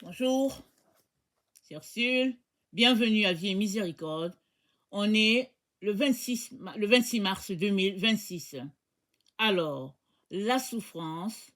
Bonjour, c'est Ursule. Bienvenue à Vie et Miséricorde. On est le 26 mars 2026. Alors, la souffrance,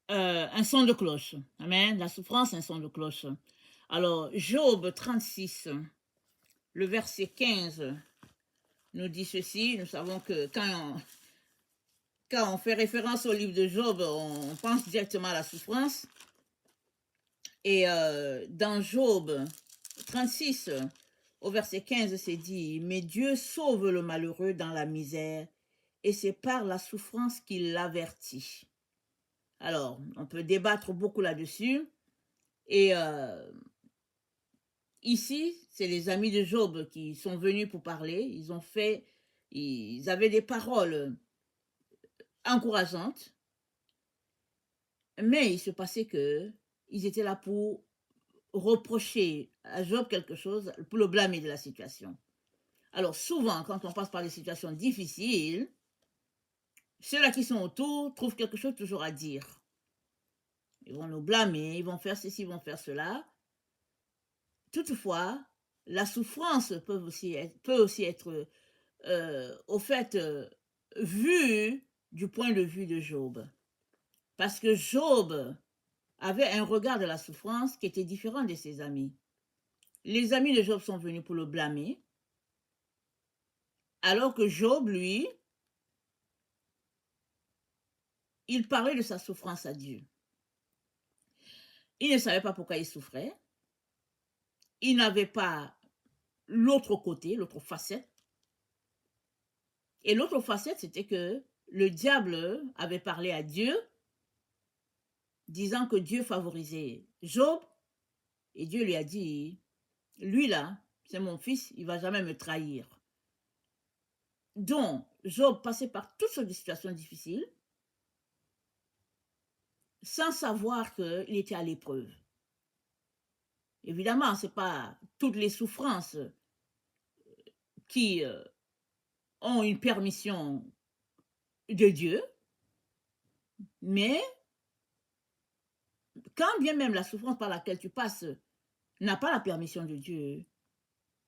un son de cloche. Amen. La souffrance, un son de cloche. Alors, Job 36, le verset 15 nous dit ceci. Nous savons que quand on fait référence au livre de Job, on pense directement à la souffrance. Et dans Job 36, au verset 15, c'est dit « Mais Dieu sauve le malheureux dans la misère, et c'est par la souffrance qu'il l'avertit. » Alors, on peut débattre beaucoup là-dessus. Et ici, c'est les amis de Job qui sont venus pour parler. Ils avaient des paroles encourageantes, mais il se passait que ils étaient là pour reprocher à Job quelque chose, pour le blâmer de la situation. Alors souvent, quand on passe par des situations difficiles, ceux-là qui sont autour trouvent quelque chose toujours à dire. Ils vont nous blâmer, ils vont faire ceci, ils vont faire cela. Toutefois, la souffrance peut aussi être au fait, vue du point de vue de Job. Parce que Job avait un regard de la souffrance qui était différent de ses amis. Les amis de Job sont venus pour le blâmer, alors que Job, lui, il parlait de sa souffrance à Dieu. Il ne savait pas pourquoi il souffrait. Il n'avait pas l'autre côté, l'autre facette. Et l'autre facette, c'était que le diable avait parlé à Dieu, disant que Dieu favorisait Job. Et Dieu lui a dit, lui là, c'est mon fils, il ne va jamais me trahir. Donc, Job passait par toutes sortes de situations difficiles, sans savoir qu'il était à l'épreuve. Évidemment, ce n'est pas toutes les souffrances qui ont une permission de Dieu, mais quand bien même la souffrance par laquelle tu passes n'a pas la permission de Dieu,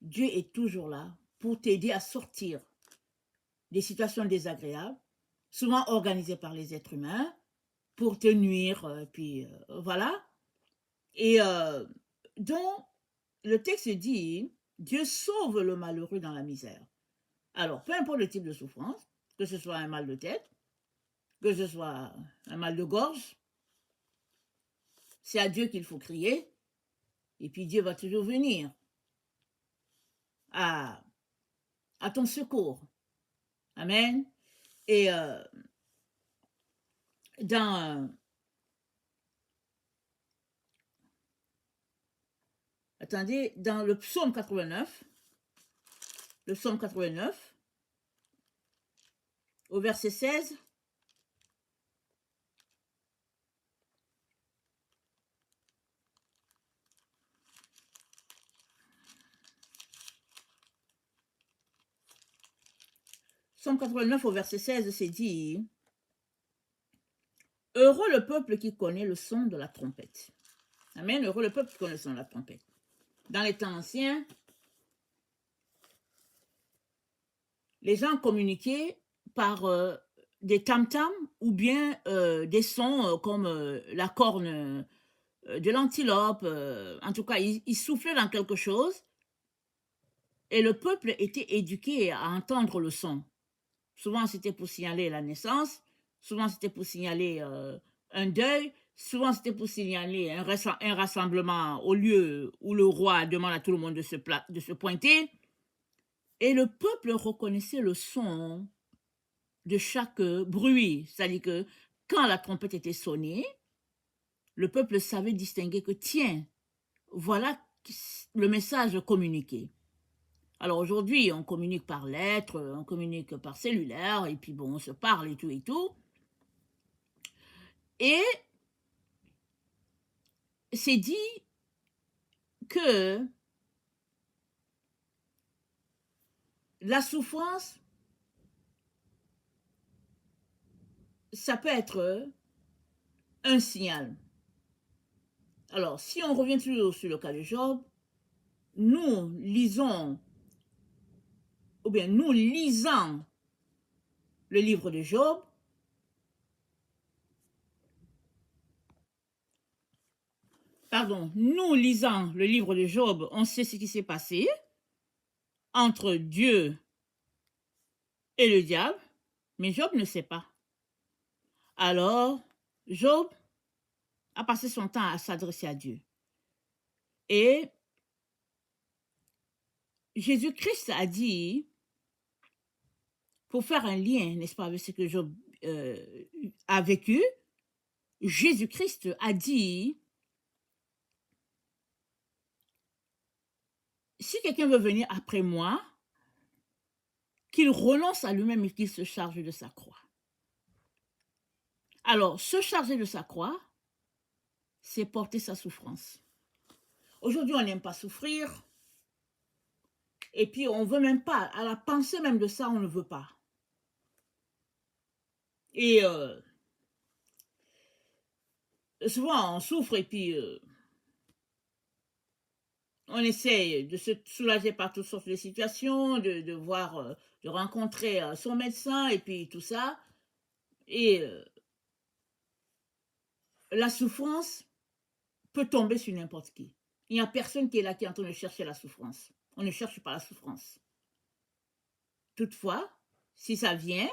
Dieu est toujours là pour t'aider à sortir des situations désagréables, souvent organisées par les êtres humains, pour te nuire, puis voilà. Et donc, le texte dit, Dieu sauve le malheureux dans la misère. Alors, peu importe le type de souffrance, que ce soit un mal de tête, que ce soit un mal de gorge, c'est à Dieu qu'il faut crier, et puis Dieu va toujours venir à ton secours. Amen. Et dans dans le psaume 89, au verset 16, psaume 89 au verset 16, c'est dit « Heureux le peuple qui connaît le son de la trompette. » Amen. Heureux le peuple qui connaît le son de la trompette. Dans les temps anciens, les gens communiquaient par des tam-tams ou bien des sons comme la corne de l'antilope. En tout cas, ils soufflaient dans quelque chose et le peuple était éduqué à entendre le son. Souvent, c'était pour signaler la naissance, souvent, c'était pour signaler un deuil, souvent, c'était pour signaler un rassemblement au lieu où le roi demande à tout le monde de se pointer. Et le peuple reconnaissait le son de chaque bruit. C'est-à-dire que quand la trompette était sonnée, le peuple savait distinguer que, tiens, voilà le message communiqué. Alors aujourd'hui, on communique par lettres, on communique par cellulaire, et puis bon, on se parle et tout et tout. Et c'est dit que la souffrance, ça peut être un signal. Alors, si on revient toujours sur le cas de Job, nous lisons, ou bien nous lisant le livre de Job, pardon, nous lisant le livre de Job, on sait ce qui s'est passé entre Dieu et le diable, mais Job ne sait pas. Alors, Job a passé son temps à s'adresser à Dieu. Et Jésus-Christ a dit, pour faire un lien, n'est-ce pas, avec ce que Job a vécu, Jésus-Christ a dit, si quelqu'un veut venir après moi, qu'il renonce à lui-même et qu'il se charge de sa croix. Alors, se charger de sa croix, c'est porter sa souffrance. Aujourd'hui, on n'aime pas souffrir. Et puis, on ne veut même pas. À la pensée même de ça, on ne veut pas. Et souvent, on souffre et puis on essaie de se soulager par toutes sortes de situations, de voir, de rencontrer son médecin et puis tout ça. Et la souffrance peut tomber sur n'importe qui. Il n'y a personne qui est là qui est en train de chercher la souffrance. On ne cherche pas la souffrance. Toutefois, si ça vient,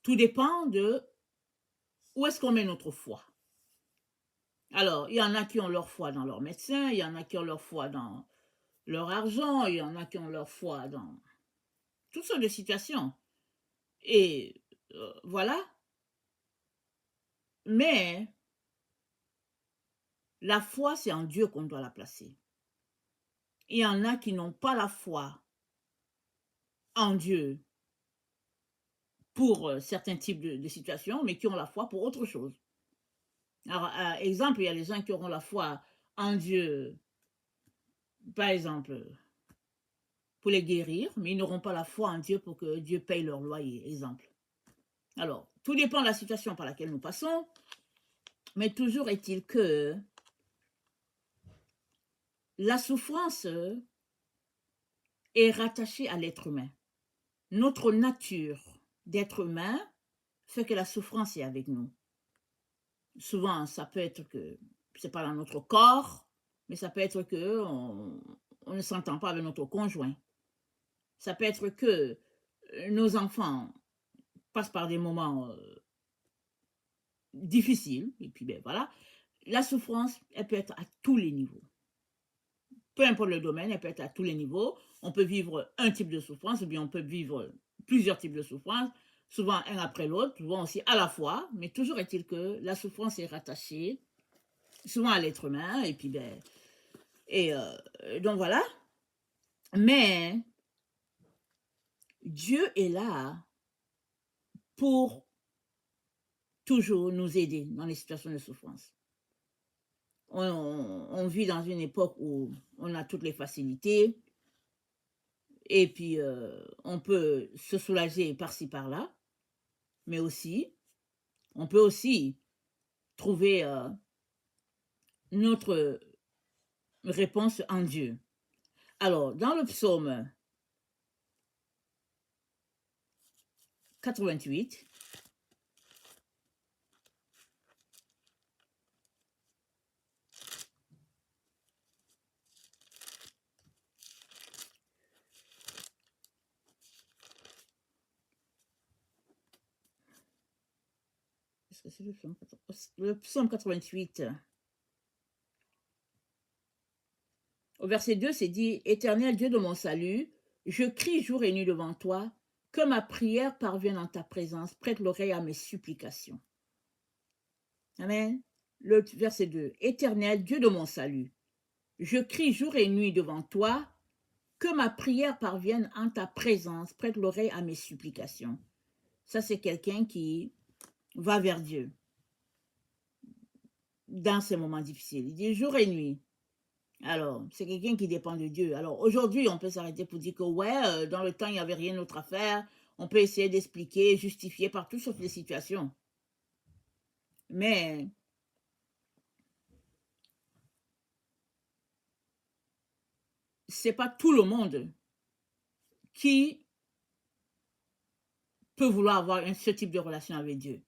tout dépend de où est-ce qu'on met notre foi. Alors, il y en a qui ont leur foi dans leur médecin, il y en a qui ont leur foi dans leur argent, il y en a qui ont leur foi dans toutes sortes de situations. Et voilà. Mais la foi, c'est en Dieu qu'on doit la placer. Il y en a qui n'ont pas la foi en Dieu pour certains types de situations, mais qui ont la foi pour autre chose. Alors, exemple, il y a les gens qui auront la foi en Dieu, par exemple, pour les guérir, mais ils n'auront pas la foi en Dieu pour que Dieu paye leur loyer, exemple. Alors, tout dépend de la situation par laquelle nous passons, mais toujours est-il que la souffrance est rattachée à l'être humain. Notre nature d'être humain fait que la souffrance est avec nous. Souvent, ça peut être que c'est pas dans notre corps, mais ça peut être que on ne s'entend pas avec notre conjoint. Ça peut être que nos enfants passent par des moments difficiles, et puis ben voilà. La souffrance, elle peut être à tous les niveaux. Peu importe le domaine, elle peut être à tous les niveaux. On peut vivre un type de souffrance, ou bien on peut vivre plusieurs types de souffrance, souvent un après l'autre, souvent aussi à la fois, mais toujours est-il que la souffrance est rattachée souvent à l'être humain, et puis ben, et donc voilà. Mais Dieu est là pour toujours nous aider dans les situations de souffrance. On vit dans une époque où on a toutes les facilités, et puis on peut se soulager par-ci par-là, mais aussi, on peut aussi trouver notre réponse en Dieu. Alors, dans le psaume 88, est-ce que c'est le psaume 88, au verset 2, c'est dit, « Éternel Dieu de mon salut, je crie jour et nuit devant toi, que ma prière parvienne en ta présence, prête l'oreille à mes supplications. » Amen. Le verset 2, « Éternel Dieu de mon salut, je crie jour et nuit devant toi, que ma prière parvienne en ta présence, prête l'oreille à mes supplications. » Ça, c'est quelqu'un qui va vers Dieu dans ces moments difficiles. Il dit jour et nuit. Alors, c'est quelqu'un qui dépend de Dieu. Alors, aujourd'hui, on peut s'arrêter pour dire que, ouais, dans le temps, il n'y avait rien d'autre à faire. On peut essayer d'expliquer, justifier par toutes sortes de situations. Mais, c'est pas tout le monde qui peut vouloir avoir ce type de relation avec Dieu.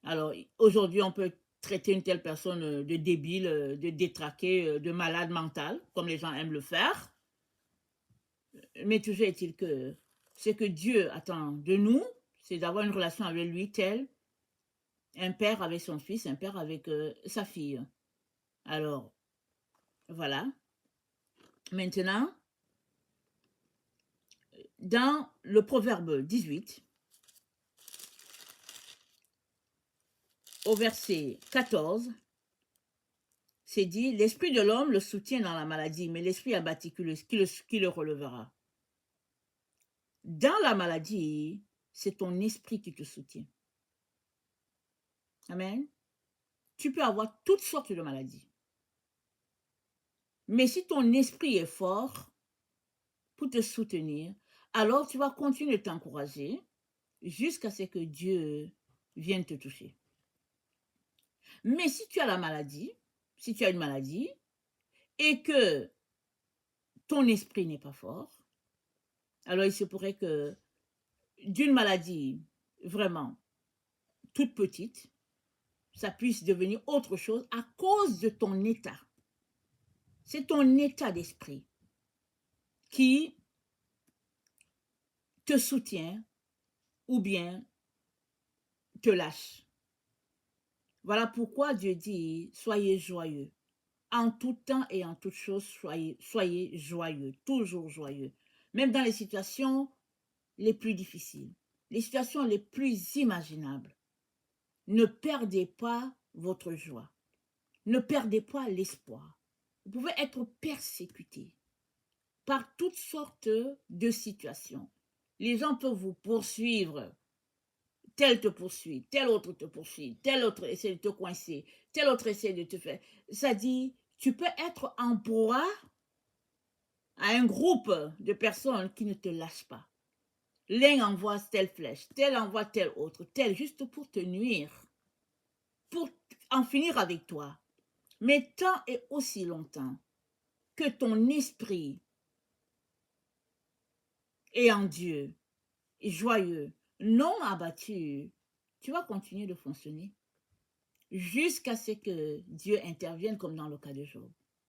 Alors, aujourd'hui, on peut traiter une telle personne de débile, de détraqué, de malade mental, comme les gens aiment le faire. Mais toujours est-il que ce que Dieu attend de nous, c'est d'avoir une relation avec lui telle un père avec son fils, un père avec sa fille. Alors, voilà. Maintenant, dans le Proverbe 18, au verset 14, c'est dit, l'esprit de l'homme le soutient dans la maladie, mais l'esprit abattu qui le relevera. Dans la maladie, c'est ton esprit qui te soutient. Amen. Tu peux avoir toutes sortes de maladies. Mais si ton esprit est fort pour te soutenir, alors tu vas continuer de t'encourager jusqu'à ce que Dieu vienne te toucher. Mais si tu as la maladie, si tu as une maladie et que ton esprit n'est pas fort, alors il se pourrait que d'une maladie vraiment toute petite, ça puisse devenir autre chose à cause de ton état. C'est ton état d'esprit qui te soutient ou bien te lâche. Voilà pourquoi Dieu dit, soyez joyeux. En tout temps et en toute chose, soyez joyeux, toujours joyeux. Même dans les situations les plus difficiles, les situations les plus imaginables. Ne perdez pas votre joie. Ne perdez pas l'espoir. Vous pouvez être persécuté par toutes sortes de situations. Les gens peuvent vous poursuivre. Tel te poursuit, tel autre te poursuit, tel autre essaie de te coincer, tel autre essaie de te faire. Ça dit, tu peux être en proie à un groupe de personnes qui ne te lâchent pas. L'un envoie telle flèche, tel envoie telle autre, tel juste pour te nuire, pour en finir avec toi. Mais tant et aussi longtemps que ton esprit est en Dieu, est joyeux, non abattu, tu vas continuer de fonctionner jusqu'à ce que Dieu intervienne comme dans le cas de Job.